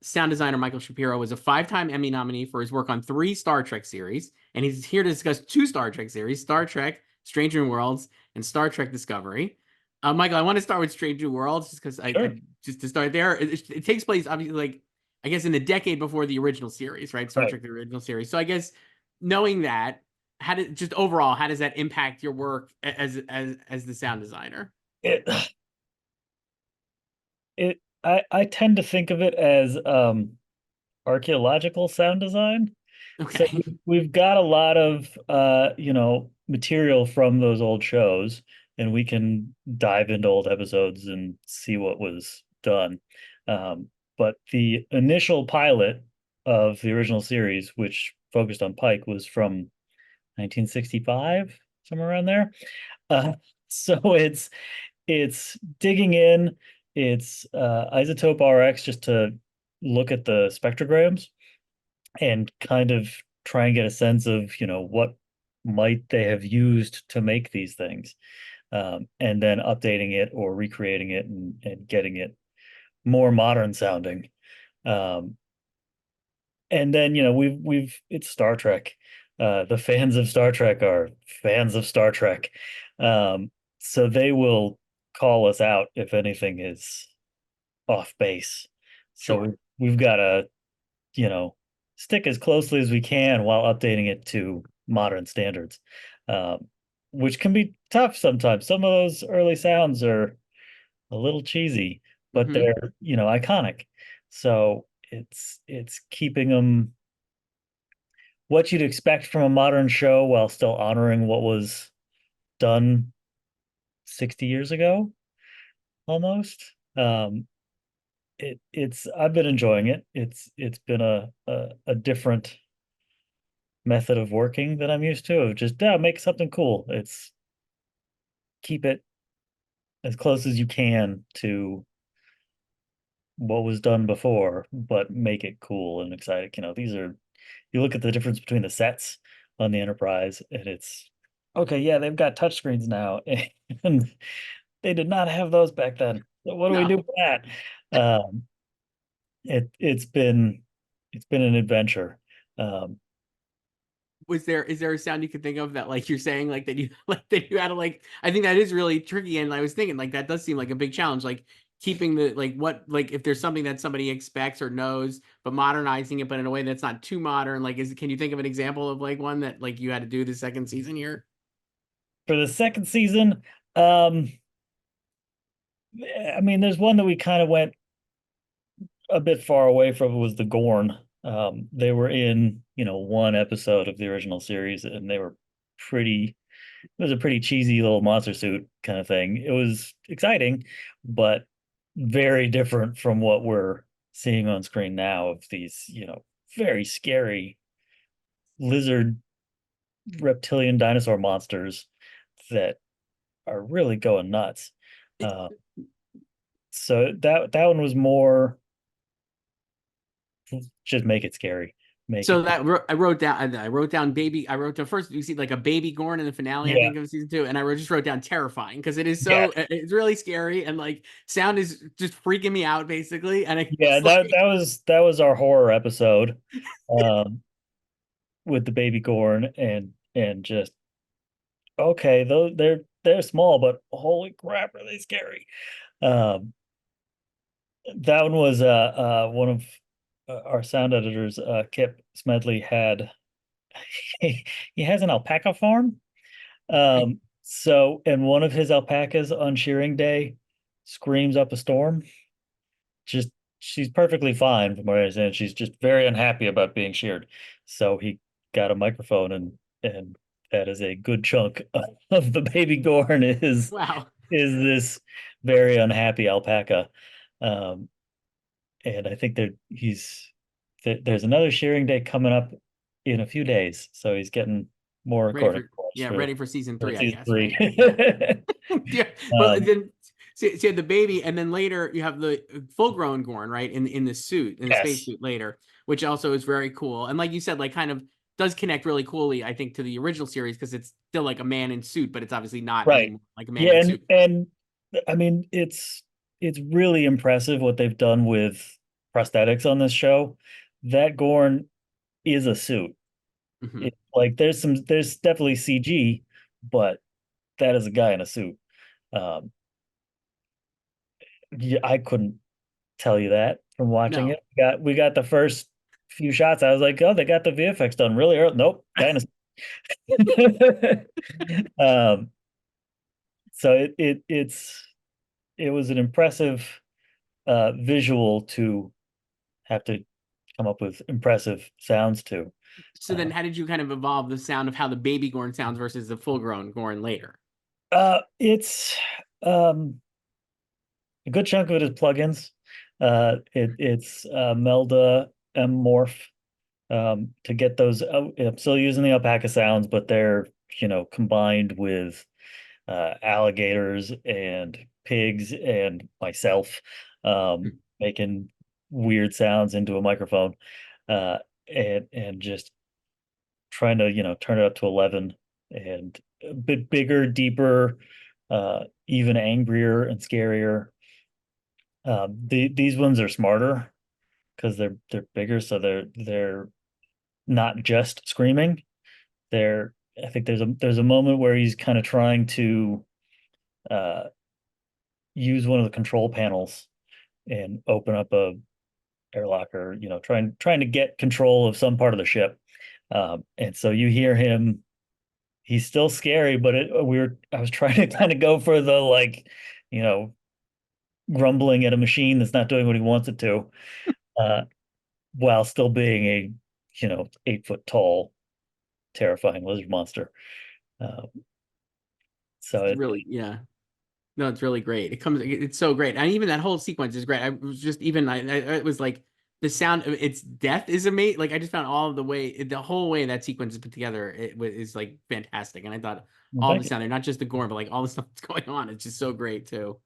sound designer Michael Schapiro was a 5-time Emmy nominee for his work on 3 Star Trek series, and he's here to discuss 2 Star Trek series: Star Trek Stranger New Worlds and Star Trek Discovery. Michael, I want to start with Stranger New Worlds just because Sure. just to start there, it takes place obviously like I guess in the decade before the original series, right? Star Right. Trek the original series. So I guess knowing that, how did just overall how does that impact your work as the sound designer? It I tend to think of it as archaeological sound design. So Okay. we've got a lot of material from those old shows, and we can dive into old episodes and see what was done. But the initial pilot of the original series, which focused on Pike, was from 1965, somewhere around there. Uh, so it's digging in, it's isotope RX just to look at the spectrograms and kind of try and get a sense of, what might they have used to make these things, and then updating it or recreating it and getting it more modern sounding. Um, and then, we've it's Star Trek. The fans of Star Trek are fans of Star Trek. So they will call us out if anything is off base. So Sure. we've got to, you know, stick as closely as we can while updating it to modern standards, um, which can be tough sometimes. Some of those early sounds are a little cheesy, but Hmm. they're, iconic. So it's keeping them what you'd expect from a modern show while still honoring what was done 60 years ago, almost. It's I've been enjoying it. It's been a different method of working that I'm used to, of just make something cool. It's keep it as close as you can to what was done before, but make it cool and exciting. You look at the difference between the sets on the Enterprise, and it's okay, yeah, they've got touchscreens now, and they did not have those back then. So what do we No. do with that? Um, it's been an adventure. Um, Is there a sound you could think of that like you're saying like that you like that you had to like I think that is really tricky, and I was thinking like that does seem like a big challenge, like keeping the like what like if there's something that somebody expects or knows but modernizing it but in a way that's not too modern, like is can you think of an example of like one that like you had to do the second season here? for the second season, um, I mean, there's one that we kind of went a bit far away from. It was the Gorn. They were in, one episode of the original series, and they were pretty. It was a pretty cheesy little monster suit kind of thing. It was exciting, but very different from what we're seeing on screen now of these, very scary lizard reptilian dinosaur monsters that are really going nuts. Uh, so that one was more just make it scary, make it So cool. that I wrote down baby. I wrote down first. You see like a baby Gorn in the finale, I Yeah, think of season 2, and just wrote down terrifying because it is yeah, so it's really scary and like sound is just freaking me out basically, and yeah. it's That like that was that was our horror episode, um, with the baby corn and just okay, though they're small, but holy crap, are they scary? Um, that one was one of our sound editors, Kip Smedley had he has an alpaca farm. And one of his alpacas on shearing day screams up a storm. Just she's perfectly fine from what I understand. She's just very unhappy about being sheared. So he got a microphone, and that is a good chunk of the baby corn wow. is this very unhappy alpaca. Um, and I think there's another shearing day coming up in a few days, so he's getting more Ready recording for requests yeah, ready for season for 3, I season guess, three. right? Yeah. Well, um, then so you have the baby, and then later you have the full-grown Gorn, right? In the suit, in the yes, spacesuit later, which also is very cool. And like you said, like kind of does connect really coolly, I think, to the original series because it's still like a man in suit, but it's obviously not right. anymore like a man Yeah, in and suit. and I mean it's really impressive what they've done with prosthetics on this show, that Gorn is a suit. Mhm. Like there's definitely CG, but that is a guy in a suit. Um, yeah, I couldn't tell you that from watching No. it. We got the first few shots. I was like, oh, they got the VFX done really early. Nope, kind of. um, so it was an impressive visual to have to come up with impressive sounds to. So then Uh, how did you kind of evolve the sound of how the baby Gorn sounds versus the full grown Gorn later? it's a good chunk of it is plugins. It's Melda M Morph to get those. I'm still using the alpaca sounds, but they're combined with alligators and pigs and myself making weird sounds into a microphone uh, and just trying to turn it up to 11 and a bit bigger, deeper, even angrier and scarier. These ones are smarter because they're bigger, so they're not just screaming. They're I think there's a moment where he's kind of trying to uh, use one of the control panels and open up a airlock or trying to get control of some part of the ship. And so you hear him. He's still scary, but I was trying to kind of go for the like, you know, grumbling at a machine that's not doing what he wants it to, uh, while still being a 8 foot tall, terrifying lizard monster. Uh, so It's really, yeah. No, it's really great. It's so great. And even that whole sequence is great. I was just even, it was like the sound of its death is amazing. Like I just found all of the whole way that sequence is put together, is like fantastic. And I thought all the thank you. sound, not just the gore, but like all the stuff that's going on. It's just so great too.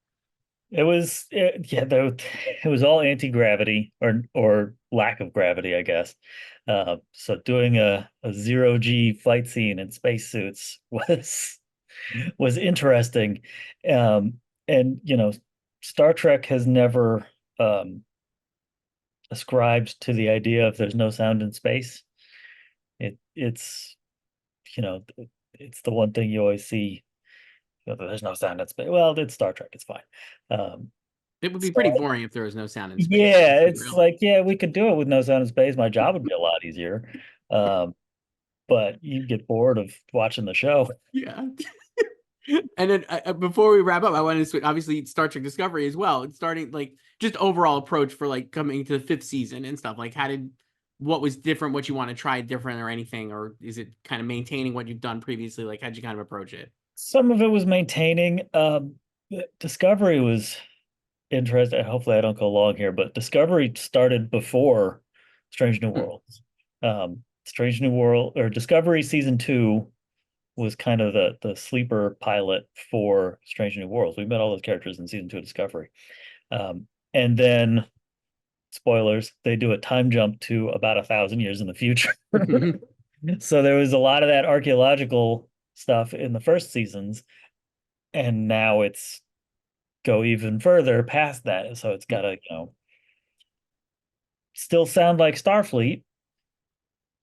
Yeah, though it was all anti-gravity or lack of gravity, I guess. So doing a zero G fight scene in spacesuits was interesting. Um, and Star Trek has never ascribed to the idea of there's no sound in space. It's you know it's the one thing you always see. There's no sound in space. Well, it's Star Trek. It's fine. Um, It would be so pretty boring if there was no sound in space. yeah, Let's be it's real. like yeah, we could do it with no sound in space. My job would be a lot easier. Um, but you get bored of watching the show. Yeah. And then before we wrap up, I wanted to switch, obviously Star Trek Discovery as well. It's starting like just overall approach for like coming to the fifth season and stuff. Like what was different, what you want to try different or anything, or is it kind of maintaining what you've done previously? Like how'd you kind of approach it? Some of it was maintaining. Discovery was interesting. Hopefully, I don't go long here, but Discovery started before Strange New Hmm. Worlds. Strange New World or Discovery season two was kind of the sleeper pilot for Strange New Worlds. We met all those characters in season two of Discovery. And then spoilers, they do a time jump to about 1,000 years in the future. So there was a lot of that archaeological stuff in the first seasons, and now it's go even further past that. So it's got to, still sound like Starfleet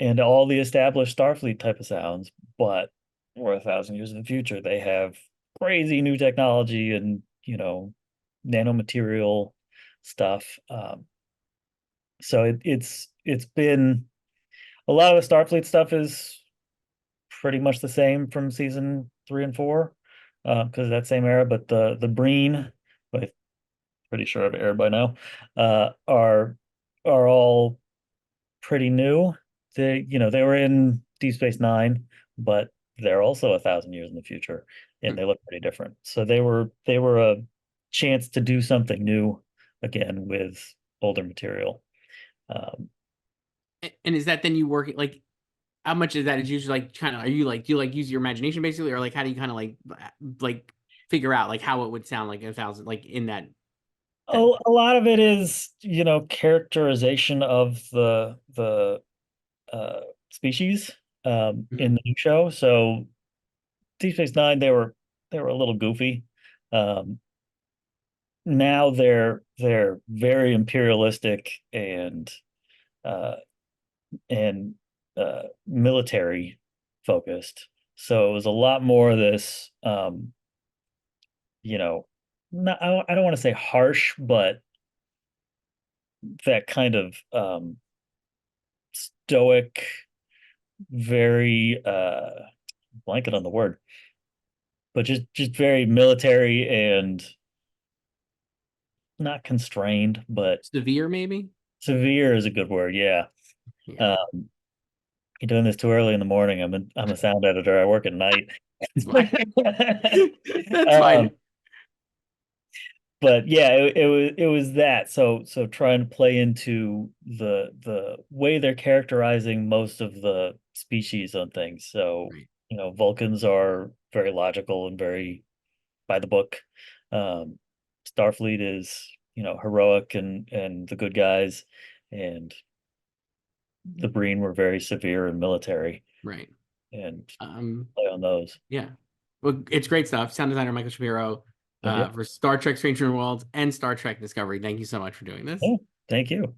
and all the established Starfleet type of sounds, but we're 1,000 years in the future. They have crazy new technology and, nanomaterial stuff. So it's been a lot of the Starfleet stuff is pretty much the same from season three and four, because of that same era. But the Breen, I'm pretty sure I've aired by now, are all pretty new. They were in Deep Space Nine, but they're also 1,000 years in the future, and they look pretty different. So they were a chance to do something new again with older material. Um, And is that then you work like how much is that is usually like kind of are you like do you like use your imagination basically or like how do you kind of like figure out like how it would sound like 1,000 like in that. a lot of it is, characterization of the uh, species in Mhm. the new show. So Deep Space Nine, they were a little goofy. Um, Now they're very imperialistic uh and military focused. So it was a lot more of this you know, not, I don't want to say harsh, but that kind of stoic, very blanket on the word, but just very military and not constrained, but Severe, maybe. severe is a good word. Yeah. Yeah, Um, you're doing this too early in the morning. I'm a sound editor. I work at night. it's fine. That's um, fine. but yeah, it was that. So trying to play into the way they're characterizing most of the species on things. So, Right, Vulcans are very logical and very by the book. Um, Starfleet is, heroic and the good guys, and the Breen were very severe and military, right. and Um, play on those. yeah. Well, it's great stuff. Sound designer Michael Schapiro, But yeah, for Star Trek Strange New Worlds and Star Trek Discovery. Thank you so much for doing this. oh, thank you.